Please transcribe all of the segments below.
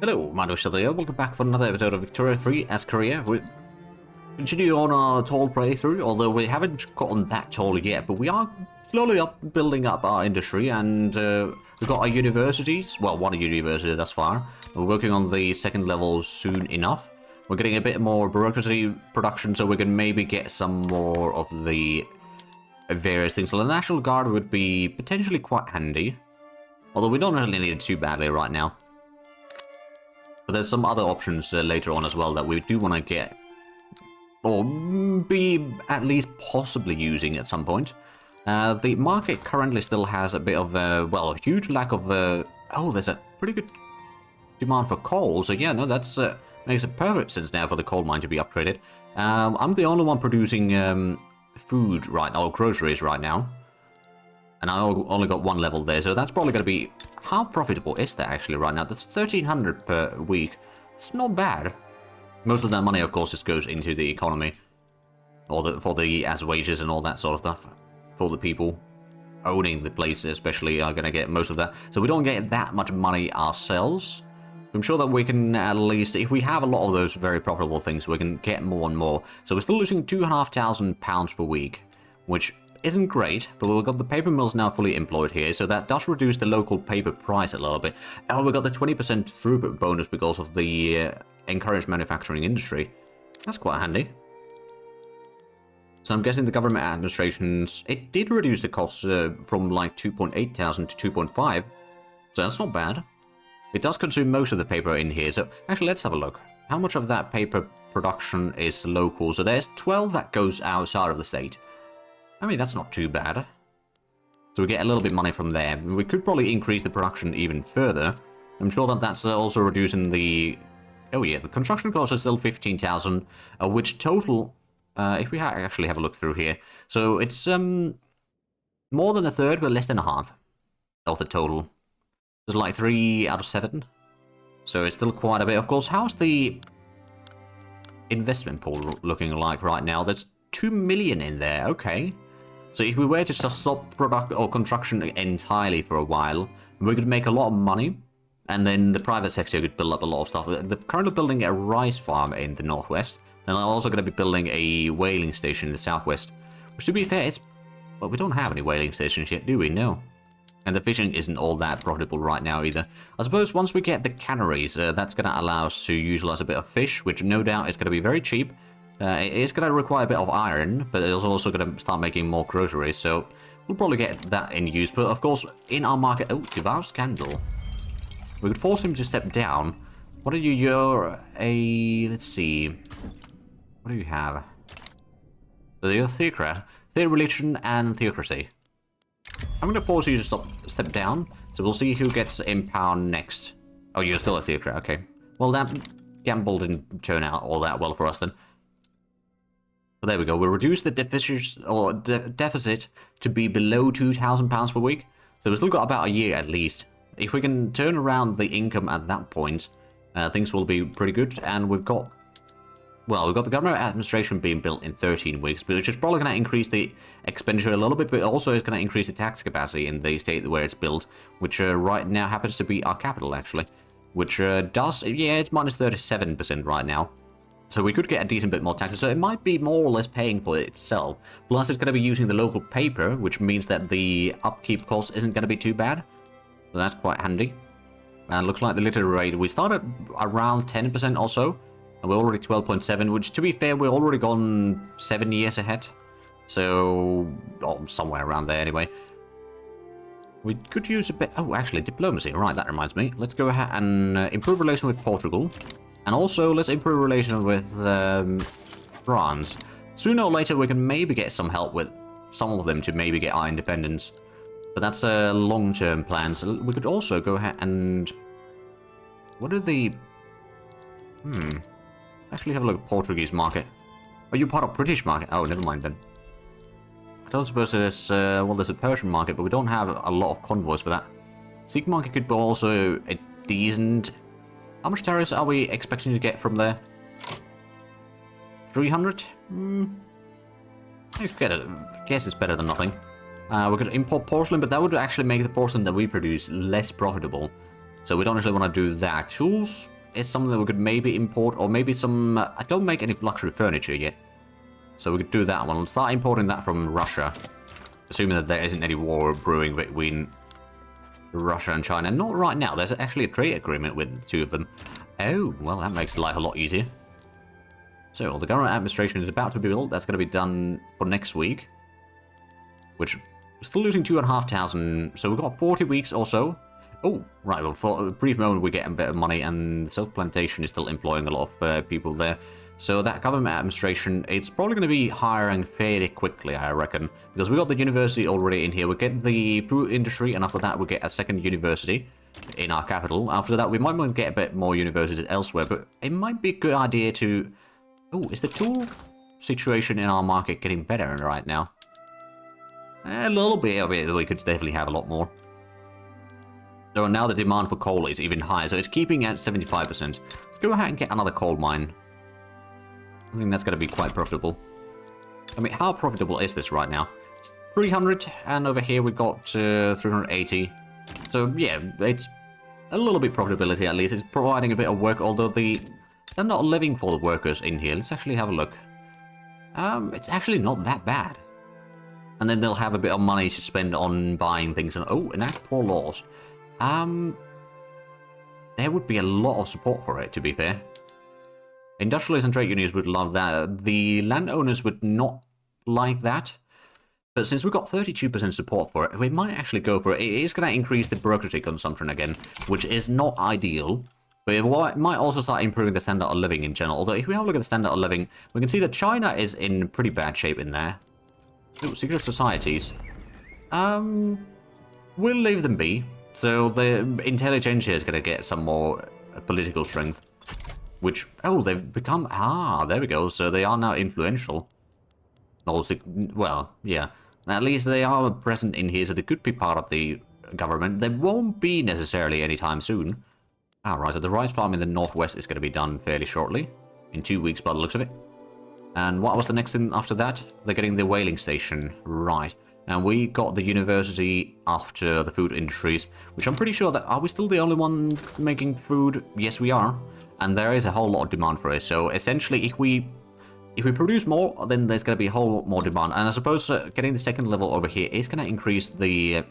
Hello, my name is Shadia. Welcome back for another episode of Victoria 3 as Korea. We continue on our toll playthrough, although we haven't gotten that tall yet, but we are slowly building up our industry, and we've got our universities, well, one university thus far. We're working on the second level soon enough. We're getting a bit more bureaucracy production, so we can maybe get some more of the various things. So the National Guard would be potentially quite handy, although we don't really need it too badly right now. But there's some other options later on as well that we do want to get, or be at least possibly using at some point. The market currently still has a bit of, well, a huge lack of, oh, there's a pretty good demand for coal. So yeah, no, that's makes it perfect sense now for the coal mine to be upgraded. I'm the only one producing food right now, or groceries right now. And I only got one level there, so that's probably going to be... How profitable is that actually right now? That's 1,300 per week. It's not bad. Most of that money, of course, just goes into the economy. Or for the as wages and all that sort of stuff. For the people owning the place especially are going to get most of that. So we don't get that much money ourselves. I'm sure that we can at least, if we have a lot of those very profitable things, we can get more and more. So we're still losing £2,500 per week, which isn't great, but we've got the paper mills now fully employed here, so that does reduce the local paper price a little bit. And we got the 20% throughput bonus because of the encouraged manufacturing industry. That's quite handy. So I'm guessing the government administrations, it did reduce the costs from like 2.8 thousand to 2.5, so that's not bad. It does consume most of the paper in here, so actually let's have a look. How much of that paper production is local? So there's 12 that goes outside of the state. I mean, that's not too bad. So we get a little bit of money from there. We could probably increase the production even further. I'm sure that that's also reducing the... Oh yeah, the construction cost is still 15,000, which total, if we actually have a look through here. So it's more than a third, but less than a half of the total. It's like 3 out of 7. So it's still quite a bit. Of course, how's the investment pool looking like right now? There's 2 million in there, okay. So if we were to just stop product or construction entirely for a while, we could make a lot of money, and then the private sector could build up a lot of stuff. They're currently building a rice farm in the northwest, and they're also going to be building a whaling station in the southwest. Which, to be fair, is... Well, we don't have any whaling stations yet, do we? No. And the fishing isn't all that profitable right now either. I suppose once we get the canneries, that's going to allow us to utilize a bit of fish, which no doubt is going to be very cheap. It is going to require a bit of iron, but it's also going to start making more groceries, so we'll probably get that in use. But of course, in our market... Oh, devour scandal. We could force him to step down. What are you? You're a... Let's see. What do you have? So you're a theocrat. Theory, religion, and theocracy. I'm going to force you to step down, so we'll see who gets in power next. Oh, you're still a theocrat, okay. Well, that gamble didn't turn out all that well for us then. So there we go. We'll reduce the deficit to be below £2,000 per week. So we've still got about a year at least. If we can turn around the income at that point, things will be pretty good. And we've got, well, we've got the government administration being built in 13 weeks, which is probably going to increase the expenditure a little bit, but also is going to increase the tax capacity in the state where it's built, which right now happens to be our capital, actually. Which does, yeah, it's minus 37% right now. So we could get a decent bit more taxes, so it might be more or less paying for itself. Plus, it's going to be using the local paper, which means that the upkeep cost isn't going to be too bad. So that's quite handy. And looks like the literary rate, we started around 10% or so, and we're already 12.7, which, to be fair, we're already gone 7 years ahead. So, oh, somewhere around there anyway. We could use a bit... Oh, actually, diplomacy. Right, that reminds me. Let's go ahead and improve relations with Portugal. And also, let's improve relations with France. Sooner or later, we can maybe get some help with some of them to maybe get our independence. But that's a long-term plan. So we could also go ahead and... What are the... Actually have a look at Portuguese market. Oh, you're part of British market. Oh, never mind then. I don't suppose there's... well, there's a Persian market, but we don't have a lot of convoys for that. Sikh market could be also a decent... How much tariffs are we expecting to get from there? 300? I guess it's better than nothing. We could import porcelain, but that would actually make the porcelain that we produce less profitable. So we don't actually want to do that. Tools is something that we could maybe import, or maybe some... I don't make any luxury furniture yet. So we could do that one. Let's start importing that from Russia. Assuming that there isn't any war brewing between Russia and China. Not right now. There's actually a trade agreement with the two of them. Oh, well, that makes life a lot easier. So, the government administration is about to be built. That's going to be done for next week. Which, we're still losing 2,500. So, we've got 40 weeks or so. Oh, right. Well, for a brief moment, we're getting a bit of money. And the Silk Plantation is still employing a lot of people there. So, that government administration, it's probably going to be hiring fairly quickly, I reckon. Because we got the university already in here. We get the food industry. And after that, we get a second university in our capital. After that, we might want to get a bit more universities elsewhere. But it might be a good idea to... Oh, is the tool situation in our market getting better right now? A little bit of it, we could definitely have a lot more. So now the demand for coal is even higher, so it's keeping at 75%. Let's go ahead and get another coal mine. I think that's going to be quite profitable. I mean, how profitable is this right now? It's 300, and over here we got 380. So yeah, it's a little bit profitability at least. It's providing a bit of work, although they're not living for the workers in here. Let's actually have a look. It's actually not that bad. And then they'll have a bit of money to spend on buying things. And oh, enact poor laws. There would be a lot of support for it, to be fair. Industrialists and trade unions would love that. The landowners would not like that. But since we've got 32% support for it, we might actually go for it. It is going to increase the bureaucracy consumption again, which is not ideal. But it might also start improving the standard of living in general. Although if we have a look at the standard of living, we can see that China is in pretty bad shape in there. Oh, secret societies. We'll leave them be. So the intelligentsia is going to get some more political strength. Which, oh, they've become, there we go. So they are now influential. Also, well, yeah. At least they are present in here, so they could be part of the government. They won't be necessarily anytime soon. Alright, so the rice farm in the northwest is going to be done fairly shortly. In 2 weeks by the looks of it. And what was the next thing after that? They're getting the whaling station. Right. And we got the university after the food industries. Which I'm pretty sure that... Are we still the only one making food? Yes, we are. And there is a whole lot of demand for it. So essentially, if we produce more, then there's going to be a whole lot more demand. And I suppose getting the second level over here is going to increase the...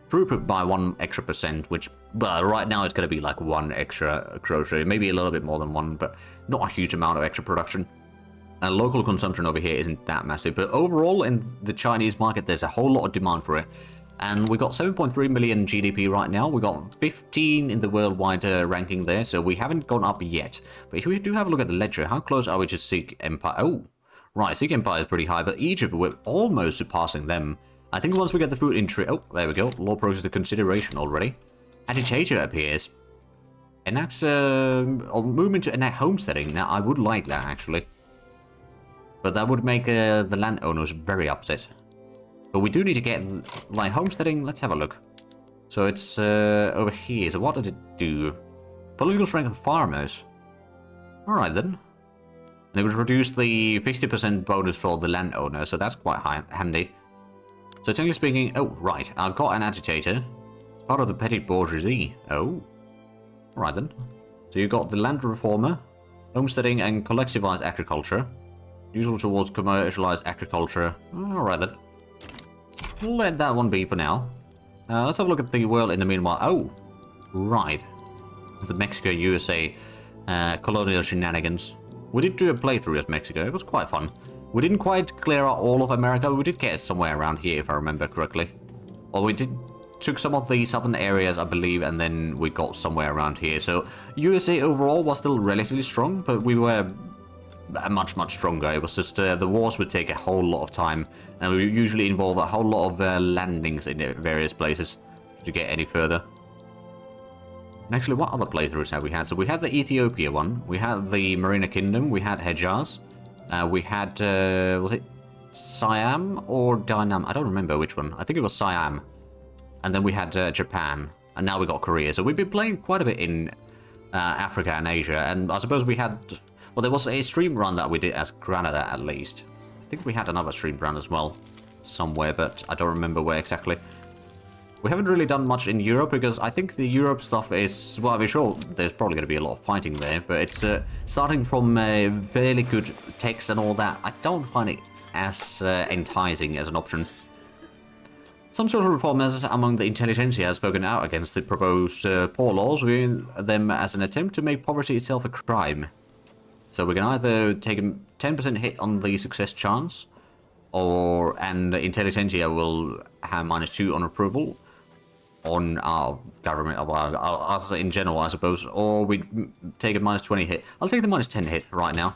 throughput by 1 extra %, which, well, right now it's going to be like 1 extra crochet, maybe a little bit more than 1, but not a huge amount of extra production. And local consumption over here isn't that massive, but overall in the Chinese market there's a whole lot of demand for it. And we got 7.3 million GDP right now, we got 15 in the worldwide ranking there, so we haven't gone up yet. But if we do have a look at the ledger, how close are we to Sikh Empire? Oh, right, Sikh Empire is pretty high, but Egypt, we're almost surpassing them. I think once we get the food industry... Oh, there we go. Law process to consideration already. Agitator appears. Enacts... movement to enact homesteading. Now, I would like that, actually. But that would make the landowners very upset. But we do need to get, like, homesteading. Let's have a look. So it's over here. So what does it do? Political strength of farmers. Alright, then. And it would reduce the 50% bonus for the landowner. So that's quite handy. So technically speaking, oh, right, I've got an agitator. It's part of the petty bourgeoisie. Oh. Alright then. So you've got the land reformer, homesteading and collectivized agriculture. Usual towards commercialized agriculture. Alright then. We'll let that one be for now. Let's have a look at the world in the meanwhile. Oh, right. The Mexico, USA, Colonial Shenanigans. We did do a playthrough of Mexico. It was quite fun. We didn't quite clear out all of America. We did get somewhere around here, if I remember correctly. Well, we took some of the southern areas, I believe, and then we got somewhere around here. So USA overall was still relatively strong, but we were much, much stronger. It was just the wars would take a whole lot of time, and we usually involve a whole lot of landings in various places to get any further. Actually, what other playthroughs have we had? So we had the Ethiopia one, we had the Marina Kingdom, we had Hejaz, we had, was it Siam or Dynam? I don't remember which one. I think it was Siam. And then we had Japan, and now we got Korea. So we've been playing quite a bit in Africa and Asia, and I suppose we had... Well, there was a stream run that we did as Granada, at least. I think we had another stream run as well, somewhere, but I don't remember where exactly. We haven't really done much in Europe because I think the Europe stuff is, well, I'm sure there's probably going to be a lot of fighting there, but it's starting from fairly good text and all that. I don't find it as enticing as an option. Some social reformers among the intelligentsia have spoken out against the proposed poor laws, viewing them as an attempt to make poverty itself a crime. So we can either take a 10% hit on the success chance, and the intelligentsia will have -2 on approval on our government, us in general, I suppose, or we take a -20 hit. I'll take the -10 hit right now.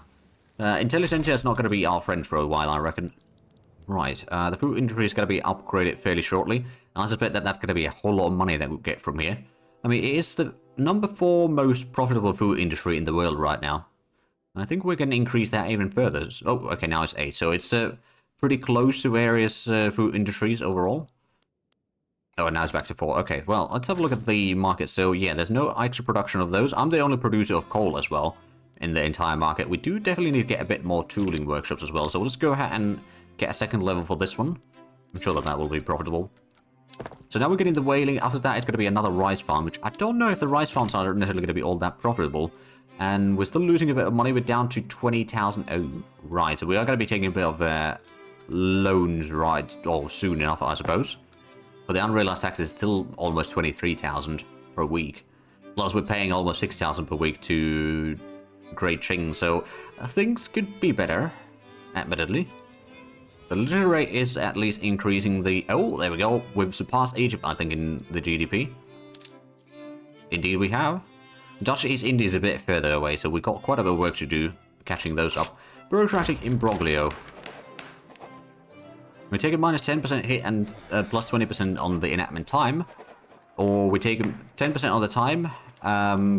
Intelligentsia is not going to be our friend for a while, I reckon. Right, the food industry is going to be upgraded fairly shortly, and I suspect that that's going to be a whole lot of money that we'll get from here. I mean, it is the number 4 most profitable food industry in the world right now. I think we can increase that even further. Oh, okay, now it's 8, so it's pretty close to various food industries overall. Oh, and now it's back to 4. Okay, well, let's have a look at the market. So, yeah, there's no extra production of those. I'm the only producer of coal as well in the entire market. We do definitely need to get a bit more tooling workshops as well. So let's go ahead and get a second level for this one. I'm sure that that will be profitable. So now we're getting the whaling. After that, it's going to be another rice farm, which I don't know if the rice farms are necessarily going to be all that profitable. And we're still losing a bit of money. We're down to 20,000. Oh, right. So we are going to be taking a bit of loans, right, or soon enough, I suppose. But the unrealized tax is still almost 23,000 per week. Plus, we're paying almost 6,000 per week to Great Qing, so things could be better, admittedly. The literacy rate is at least increasing the... Oh, there we go. We've surpassed Egypt, I think, in the GDP. Indeed, we have. Dutch East India is a bit further away, so we've got quite a bit of work to do catching those up. Bureaucratic imbroglio. We take a -10% hit and plus 20% on the enactment time, or we take 10% on the time.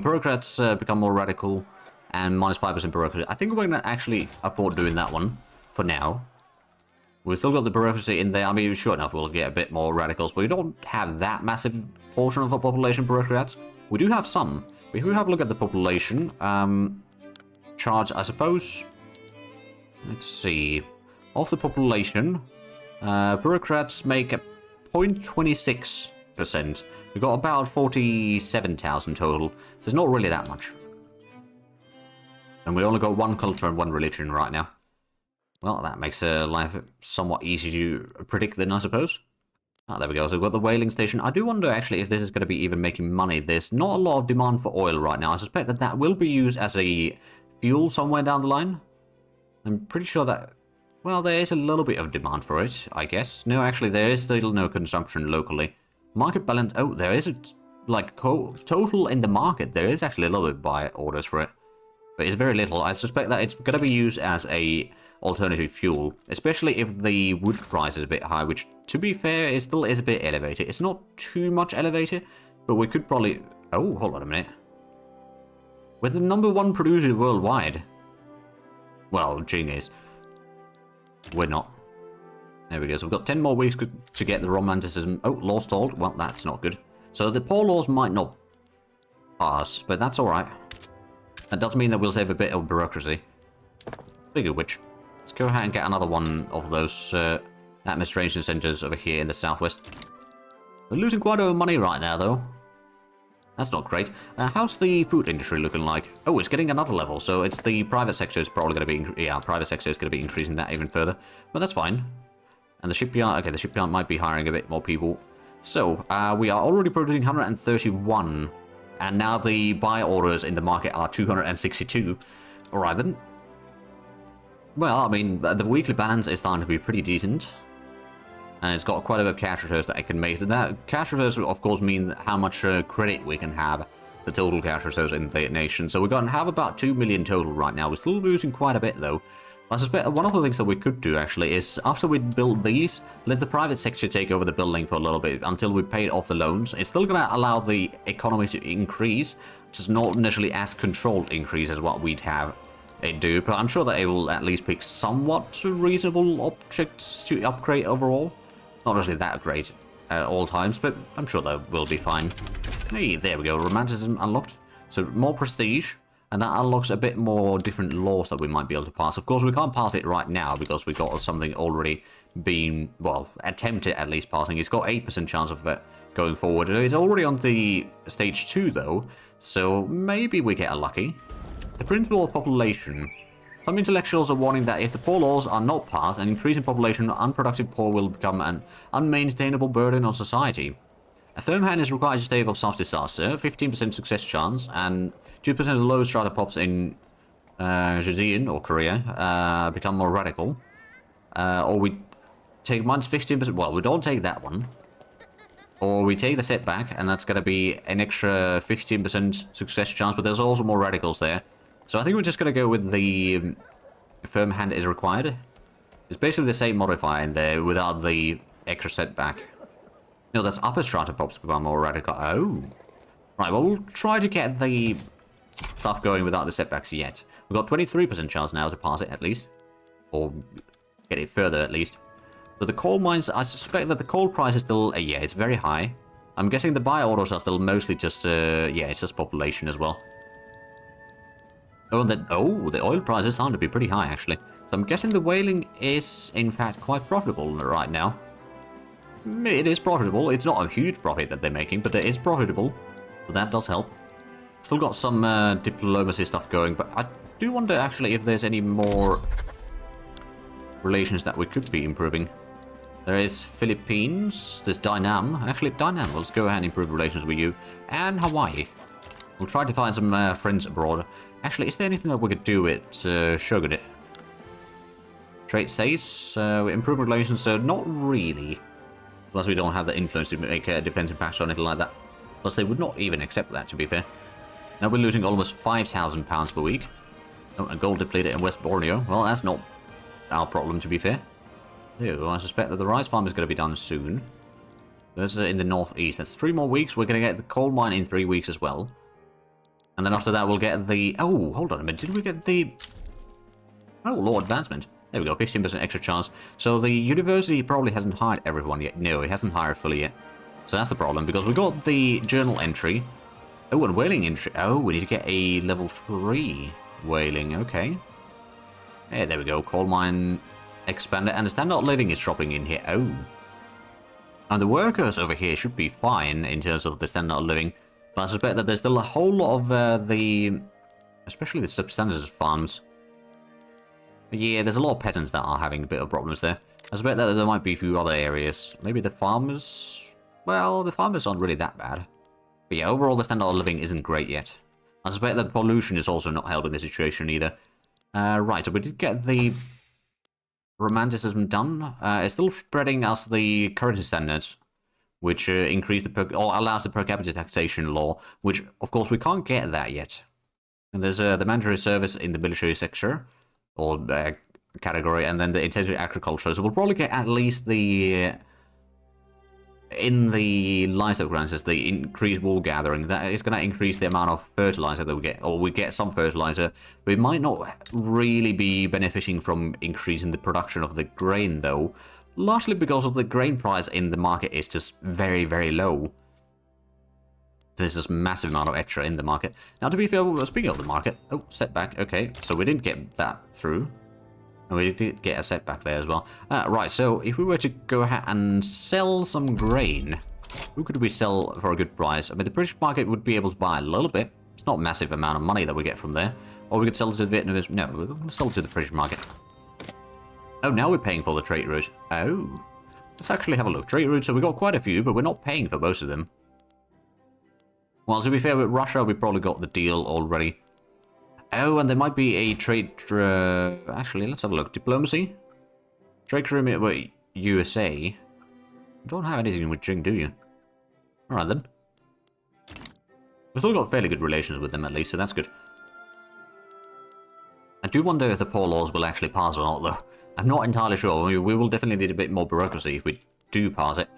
Bureaucrats become more radical, and -5% bureaucracy. I think we're going to actually afford doing that one for now. We've still got the bureaucracy in there. I mean, sure enough, we'll get a bit more radicals, but we don't have that massive portion of our population bureaucrats. We do have some. But if we have a look at the population, charge, I suppose. Let's see. Of the population, bureaucrats make 0.26%. We've got about 47,000 total, so it's not really that much. And we only got one culture and one religion right now. Well, that makes life somewhat easy to predict then, I suppose. Ah, there we go. So we've got the whaling station. I do wonder, actually, if this is going to be even making money. There's not a lot of demand for oil right now. I suspect that that will be used as a fuel somewhere down the line. I'm pretty sure that... Well, there is a little bit of demand for it, I guess. No, actually, there is still no consumption locally. Market balance... Oh, there is a... Like, total in the market, there is actually a little bit of buy orders for it. But it's very little. I suspect that it's going to be used as a alternative fuel, especially if the wood price is a bit high, which, to be fair, it still is a bit elevated. It's not too much elevated, but we could probably... Oh, hold on a minute. We're the #1 producer worldwide. Well, Jing is. We're not. There we go. So we've got 10 more weeks to get the romanticism. Oh, law stalled. Well, that's not good. So the poor laws might not pass, but that's alright. That does mean that we'll save a bit of bureaucracy. Speaking of which, let's go ahead and get another one of those administration centers over here in the southwest. We're losing quite a bit of money right now, though. That's not great. How's the food industry looking like? Oh, it's getting another level, so it's the private sector is probably going to be... Yeah, private sector is going to be increasing that even further. But that's fine. And the shipyard... Okay, the shipyard might be hiring a bit more people. So, we are already producing 131. And now the buy orders in the market are 262. Alright then. Well, I mean, the weekly balance is starting to be pretty decent. And it's got quite a bit of cash reserves that I can make. And that cash reserves will, of course, mean how much credit we can have. The total cash reserves in the nation. So we're going to have about 2 million total right now. We're still losing quite a bit, though. I suspect one of the things that we could do, actually, is after we build these, let the private sector take over the building for a little bit until we paid off the loans. It's still going to allow the economy to increase, which is not necessarily as controlled increase as what we'd have it do, but I'm sure that it will at least pick somewhat reasonable objects to upgrade overall. Not necessarily that great at all times, but I'm sure that will be fine. Hey, there we go. Romanticism unlocked. So more prestige. And that unlocks a bit more different laws that we might be able to pass. Of course, we can't pass it right now because we got something already being, well, attempted at least passing. It's got 8% chance of going forward. It's already on the stage 2 though, so maybe we get lucky. The principle of population. Some intellectuals are warning that if the poor laws are not passed, an increasing population of unproductive poor will become an unmaintainable burden on society. A firm hand is required to stave off such disaster, 15% success chance, and 2% of the lowest strata pops in Japan or Korea become more radical. Or we take minus 15%, well, we don't take that one. Or we take the setback, and that's going to be an extra 15% success chance, but there's also more radicals there. So I think we're just going to go with the firm hand is required. It's basically the same modifier in there without the extra setback. No, that's upper strata pops become more radical. Oh. Right, well, we'll try to get the stuff going without the setbacks yet. We've got 23% chance now to pass it, at least. Or get it further, at least. So the coal mines, I suspect that the coal price is still, yeah, it's very high. I'm guessing the buy orders are still mostly just, yeah, it's just population as well. Oh, the oil prices sound to be pretty high, actually. So I'm guessing the whaling is, in fact, quite profitable right now. It is profitable. It's not a huge profit that they're making, but it is profitable. So that does help. Still got some diplomacy stuff going, but I do wonder, actually, if there's any more relations that we could be improving. There is Philippines, there's Dainam. Actually, Dainam, let's go ahead and improve relations with you. And Hawaii. We'll try to find some friends abroad. Actually, is there anything that we could do with Shogunate? Trade states, improve relations, so not really. Plus we don't have the influence to make a defensive pact or anything like that. Plus they would not even accept that, to be fair. Now we're losing almost £5,000 per week. Oh, and gold depleted in West Borneo. Well, that's not our problem, to be fair. Ew, I suspect that the rice farm is going to be done soon. That's in the northeast. That's 3 more weeks. We're going to get the coal mine in 3 weeks as well. And then after that we'll get the... Oh, hold on a minute. Did we get the... Oh, law advancement. There we go, 15% extra chance. So the university probably hasn't hired everyone yet. No, it hasn't hired fully yet. So that's the problem, because we got the journal entry. Oh, and whaling entry. Oh, we need to get a level 3 whaling. Okay. Yeah, there we go. Coal mine expanded. And the standard living is dropping in here. Oh. And the workers over here should be fine in terms of the standard living. But I suspect that there's still a whole lot of the... Especially the subsistence farms. Yeah, there's a lot of peasants that are having a bit of problems there. I suspect that there might be a few other areas. Maybe the farmers... Well, the farmers aren't really that bad. But yeah, overall the standard of living isn't great yet. I suspect that pollution is also not helping the situation either. Right, so we did get the romanticism done. It's still spreading us the currency standards, which increase the or allows the per capita taxation law, which of course we can't get that yet. And there's the mandatory service in the military sector, or category, and then the intensive agriculture. So we'll probably get at least the... in the livestock grants, the increased wool gathering. That is going to increase the amount of fertilizer that we get, or we get some fertilizer. We might not really be benefiting from increasing the production of the grain, though. Largely because of the grain price in the market is just very, very low. There's this massive amount of extra in the market. Now, to be fair, speaking of the market... Oh, setback. Okay, so we didn't get that through. And we did get a setback there as well. Right, so if we were to go ahead and sell some grain, who could we sell for a good price? I mean, the British market would be able to buy a little bit. It's not a massive amount of money that we get from there. Or we could sell to the Vietnamese... No, we'll sell to the British market. Oh, now we're paying for the trade route. Oh. Let's actually have a look. Trade routes, so we got quite a few, but we're not paying for most of them. Well, to be fair, with Russia, we probably got the deal already. Oh, and there might be a trade... actually, let's have a look. Diplomacy? Trade agreement with USA. You don't have anything with Jing, do you? Alright then. We've still got fairly good relations with them at least, so that's good. I do wonder if the poor laws will actually pass or not, though. I'm not entirely sure. We will definitely need a bit more bureaucracy if we do pass it.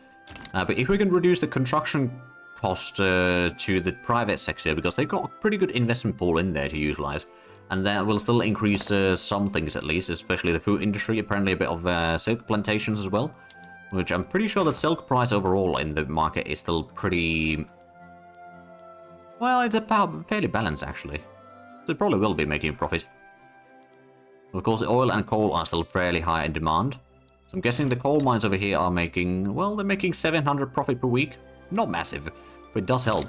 But if we can reduce the construction cost to the private sector, because they've got a pretty good investment pool in there to utilize, and that will still increase some things at least, especially the food industry. Apparently a bit of silk plantations as well, which I'm pretty sure that silk price overall in the market is still pretty... Well, it's about fairly balanced actually. So it probably will be making a profit. Of course, the oil and coal are still fairly high in demand. So I'm guessing the coal mines over here are making... Well, they're making 700 profit per week. not massive, but it does help.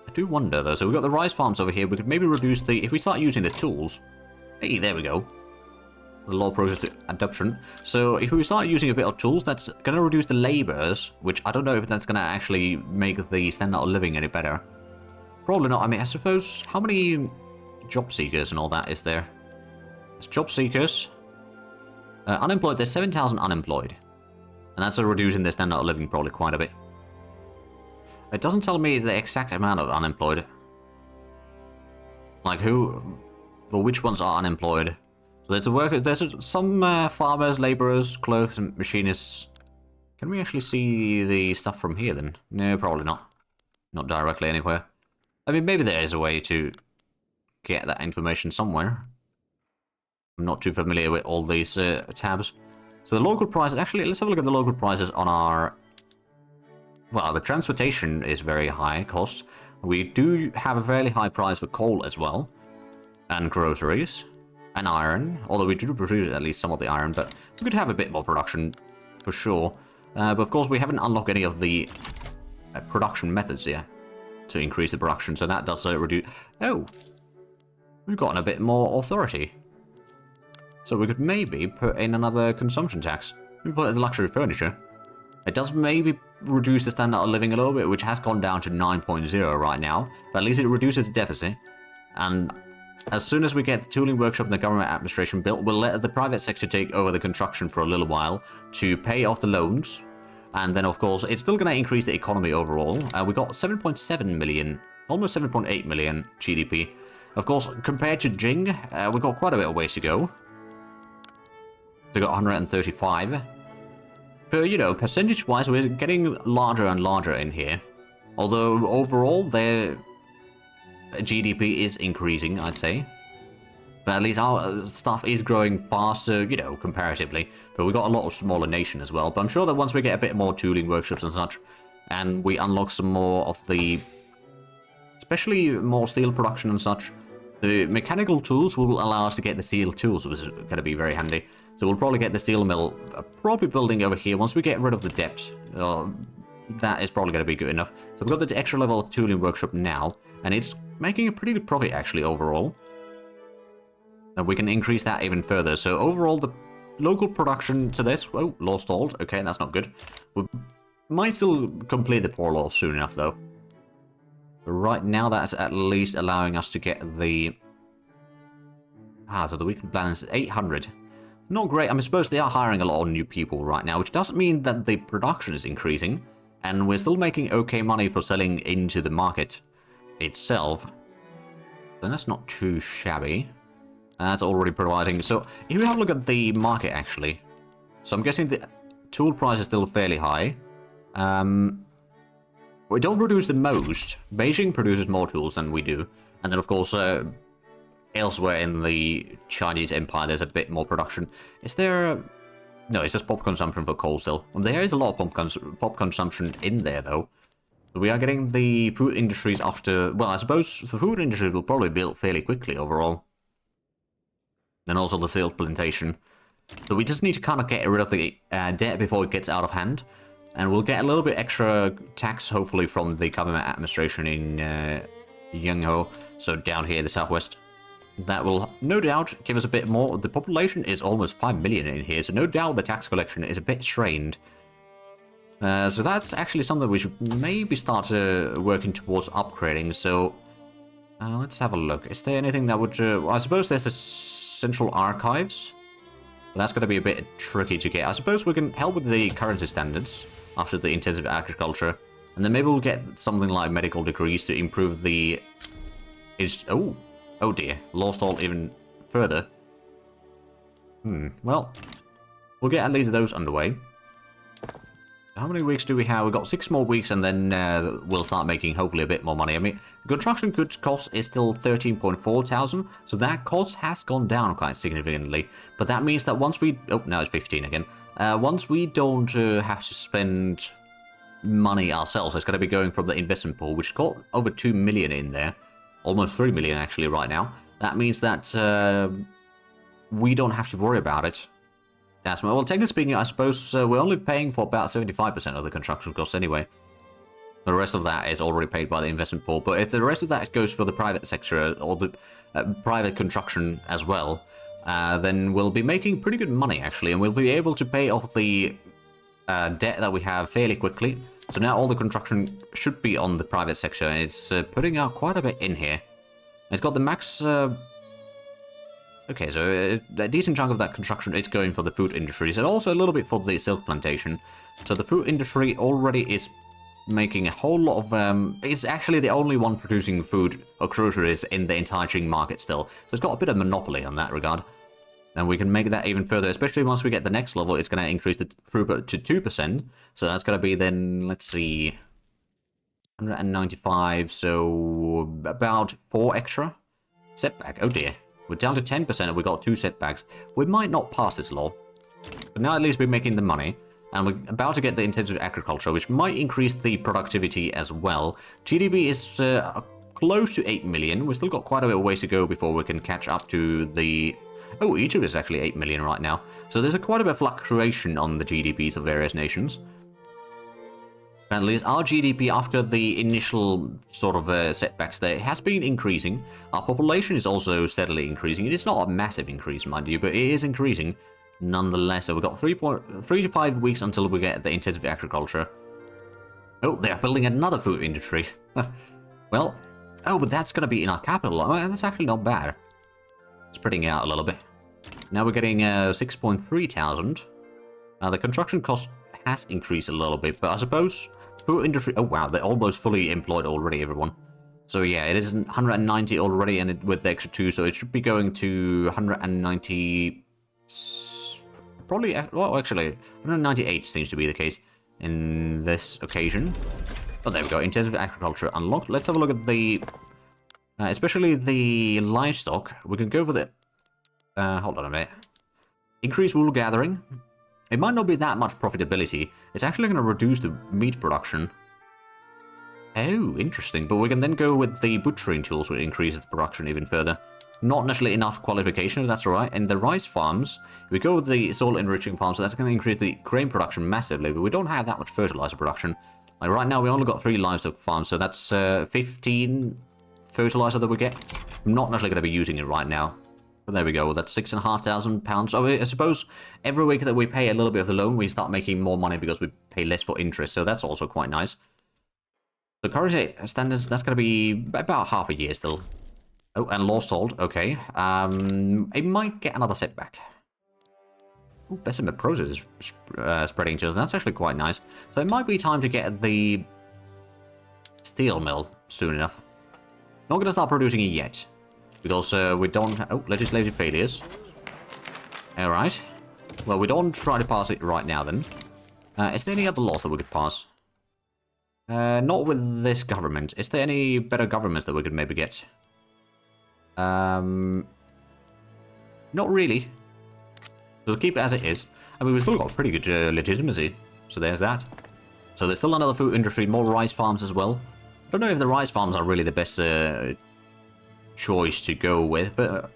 I do wonder, though. So we've got the rice farms over here. We could maybe reduce the... If we start using the tools... Hey, there we go. The low process adoption. So if we start using a bit of tools, that's going to reduce the laborers, which I don't know if that's going to actually make the standard of living any better. Probably not. I mean, I suppose... How many job seekers and all that is there? There's job seekers. Unemployed, there's 7,000 unemployed. And that's reducing their standard of living probably quite a bit. It doesn't tell me the exact amount of unemployed. Like who... Well, which ones are unemployed? So there's a worker, there's some farmers, laborers, clerks, and machinists. Can we actually see the stuff from here then? No, probably not. Not directly anywhere. I mean, maybe there is a way to get that information somewhere. I'm not too familiar with all these tabs. So the local prices, actually, let's have a look at the local prices on our... Well, the transportation is very high cost. We do have a fairly high price for coal as well. And groceries. And iron. Although we do produce at least some of the iron, but we could have a bit more production for sure. But of course, we haven't unlocked any of the production methods yet to increase the production, so that does reduce... Oh! We've gotten a bit more authority. So we could maybe put in another consumption tax. We put in the luxury furniture. It does maybe reduce the standard of living a little bit, which has gone down to 9.0 right now. But at least it reduces the deficit. And as soon as we get the tooling workshop and the government administration built, we'll let the private sector take over the construction for a little while to pay off the loans. And then, of course, it's still going to increase the economy overall. We got 7.7 million, almost 7.8 million GDP. Of course, compared to Jing, we've got quite a bit of ways to go. They got 135. But, you know, percentage-wise, we're getting larger and larger in here. Although, overall, their GDP is increasing, I'd say. But at least our stuff is growing faster, you know, comparatively. But we've got a lot of smaller nation as well. But I'm sure that once we get a bit more tooling workshops and such, and we unlock some more of the... especially more steel production and such, the mechanical tools will allow us to get the steel tools, which is going to be very handy. So we'll probably get the steel mill probably building over here once we get rid of the debt. That is probably going to be good enough. So we've got the extra level of tooling workshop now, and it's making a pretty good profit actually overall. And we can increase that even further. So overall, the local production to this... Oh, law stalled. Okay, that's not good. We might still complete the poor law soon enough, though. But right now, that's at least allowing us to get the... so the weekly balance is 800. Not great. I mean, suppose they are hiring a lot of new people right now, which doesn't mean that the production is increasing. And we're still making okay money for selling into the market itself. Then that's not too shabby. That's already providing... So, if we have a look at the market, actually. So, I'm guessing the tool price is still fairly high. We don't produce the most. Beijing produces more tools than we do. And then, of course, elsewhere in the Chinese Empire, there's a bit more production. Is there... No, it's just pop consumption for coal still. There is a lot of pop consumption in there, though. We are getting the food industries after... Well, I suppose the food industry will probably build fairly quickly overall. And also the steel plantation. So we just need to kind of get rid of the debt before it gets out of hand. And we'll get a little bit extra tax, hopefully, from the government administration in Yangho. So down here in the southwest. That will, no doubt, give us a bit more. The population is almost 5 million in here, so no doubt the tax collection is a bit strained. So that's actually something we should maybe start working towards upgrading. So let's have a look. Is there anything that would... I suppose there's the central archives. That's going to be a bit tricky to get. I suppose we can help with the currency standards after the intensive agriculture. And then maybe we'll get something like medical degrees to improve the... Oh dear, lost all even further. Well, we'll get at least those underway. How many weeks do we have? We've got 6 more weeks and then we'll start making hopefully a bit more money. I mean, the construction goods cost is still 13.4 thousand, so that cost has gone down quite significantly. But that means that once we... Oh, now it's 15 again. Once we don't have to spend money ourselves, it's going to be going from the investment pool, which got over 2 million in there. Almost 3 million actually right now. That means that we don't have to worry about it. That's well, technically speaking, I suppose we're only paying for about 75% of the construction cost anyway. The rest of that is already paid by the investment pool. But if the rest of that goes for the private sector or the private construction as well, then we'll be making pretty good money, actually. And we'll be able to pay off the debt that we have fairly quickly. So now all the construction should be on the private sector. And it's putting out quite a bit in here. It's got the max... okay, so a decent chunk of that construction is going for the food industries. And also a little bit for the silk plantation. So the food industry already is making a whole lot of... it's actually the only one producing food or groceries in the entire Qing market still. So it's got a bit of monopoly on that regard. And we can make that even further, especially once we get the next level. It's going to increase the throughput to 2%. So that's going to be then, let's see, 195, so about 4 extra. Setback, oh dear. We're down to 10% and we got 2 setbacks. We might not pass this law. But now at least we're making the money. And we're about to get the intensive agriculture, which might increase the productivity as well. GDP is close to 8 million. We've still got quite a bit of ways to go before we can catch up to the... Oh, Egypt is actually 8 million right now. So there's quite a bit of fluctuation on the GDPs of various nations. At least our GDP, after the initial sort of setbacks there, has been increasing. Our population is also steadily increasing. It's not a massive increase, mind you, but it is increasing. Nonetheless, so we've got 3 to 5 weeks until we get the intensive agriculture. Oh, they're building another food industry. Well, oh, but that's going to be in our capital. Oh, that's actually not bad. Spreading out a little bit. Now we're getting 6.3 thousand. The construction cost has increased a little bit, but I suppose food industry... Oh, wow, they're almost fully employed already, everyone. So yeah, it is 190 already, and with the extra 2, so it should be going to 190... Probably, well, actually, 198 seems to be the case in this occasion. Oh, there we go. Intensive agriculture unlocked. Let's have a look at the, especially the livestock. We can go for the, hold on a minute. Increase wool gathering. It might not be that much profitability. It's actually going to reduce the meat production. Oh, interesting. But we can then go with the butchering tools, which increases the production even further. Not necessarily enough qualification, that's alright. And the rice farms, we go with the soil enriching farms, so that's going to increase the grain production massively, but we don't have that much fertilizer production. Like right now, we only got 3 livestock farms, so that's 15 fertilizer that we get. I'm not necessarily going to be using it right now. But there we go, that's £6,500. So I suppose every week that we pay a little bit of the loan, we start making more money because we pay less for interest, so that's also quite nice. The currency standards, that's going to be about half a year still. Oh, and lost hold. Okay. It might get another setback. Oh, Bessemer process is spreading to us. That's actually quite nice. So it might be time to get the steel mill soon enough. Not going to start producing it yet. Because we don't... Oh, legislative failures. Alright. Well, we don't try to pass it right now then. Is there any other laws that we could pass? Not with this government. Is there any better governments that we could maybe get? Not really. We'll keep it as it is. I mean, we've still got pretty good legitimacy. So there's that. So there's still another food industry, more rice farms as well. I don't know if the rice farms are really the best choice to go with, but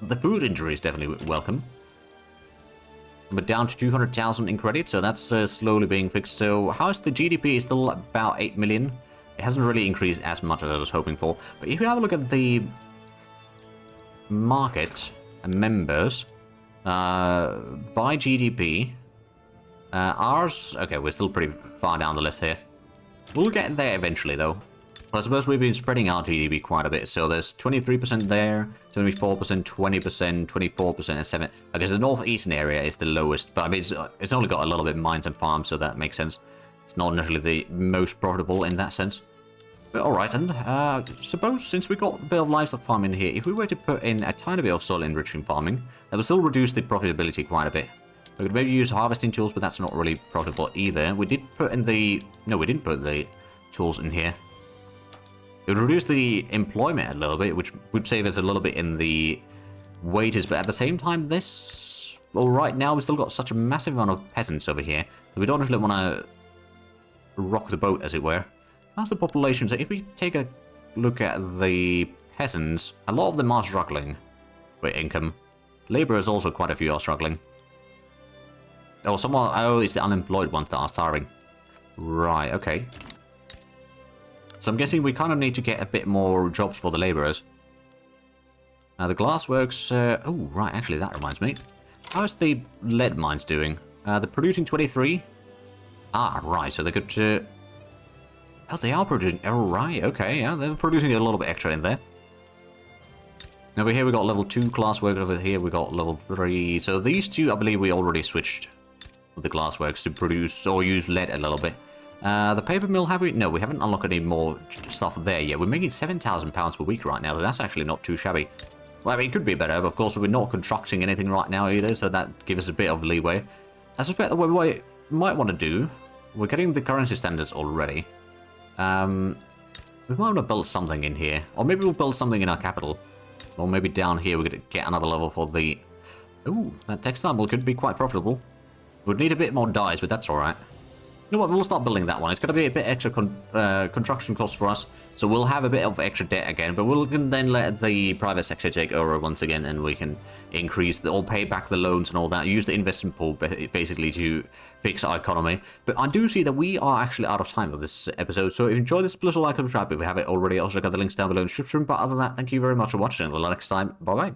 the food industry is definitely welcome. But down to 200,000 in credit, so that's slowly being fixed. So how's the GDP? Is still about 8 million. It hasn't really increased as much as I was hoping for. But if you have a look at the market and members by GDP, ours, okay, we're still pretty far down the list here. We'll get there eventually though. I suppose we've been spreading our GDP quite a bit, so there's 23% there, 24%, 20%, 24%, and 7%. I guess the northeastern area is the lowest, but I mean, it's only got a little bit of mines and farms, so that makes sense. It's not necessarily the most profitable in that sense. But alright, and suppose since we got a bit of livestock farming here, if we were to put in a tiny bit of soil enriching farming, that would still reduce the profitability quite a bit. We could maybe use harvesting tools, but that's not really profitable either. We did put in the... No, we didn't put the tools in here. It would reduce the employment a little bit, which would save us a little bit in the wages, but at the same time, this... Well, right now, we've still got such a massive amount of peasants over here, that we don't really want to rock the boat, as it were. How's the population? So if we take a look at the peasants, a lot of them are struggling with income. Laborers also, quite a few are struggling. Oh, it's the unemployed ones that are starving. Right, okay. So I'm guessing we kind of need to get a bit more jobs for the laborers. Now the glassworks... oh, right, actually that reminds me. How's the lead mines doing? They're producing 23. Ah, right, so they could... oh, they are producing... oh, right, okay, yeah, they're producing a little bit extra in there. Over here we got level 2 glasswork, over here we got level 3. So these two, I believe we already switched the glassworks to produce or use lead a little bit. The paper mill, have we? No, we haven't unlocked any more stuff there yet. We're making £7,000 per week right now, so that's actually not too shabby. Well, I mean, it could be better, but of course we're not constructing anything right now either, so that gives us a bit of leeway. I suspect that what we might want to do, we're getting the currency standards already. We might want to build something in here, or maybe we'll build something in our capital. Or maybe down here we're going to get another level for the... ooh, that textile mill could be quite profitable. We'd need a bit more dyes, but that's alright. You know what, we'll start building that one. It's going to be a bit extra construction cost for us, so we'll have a bit of extra debt again, but we'll then let the private sector take over once again, and we can increase or pay back the loans and all that, use the investment pool basically to fix our economy. But I do see that we are actually out of time for this episode, so if you enjoyed this, please like and subscribe if you haven't already. Also, got the links down below in the description, but other than that, thank you very much for watching. Until next time, bye-bye.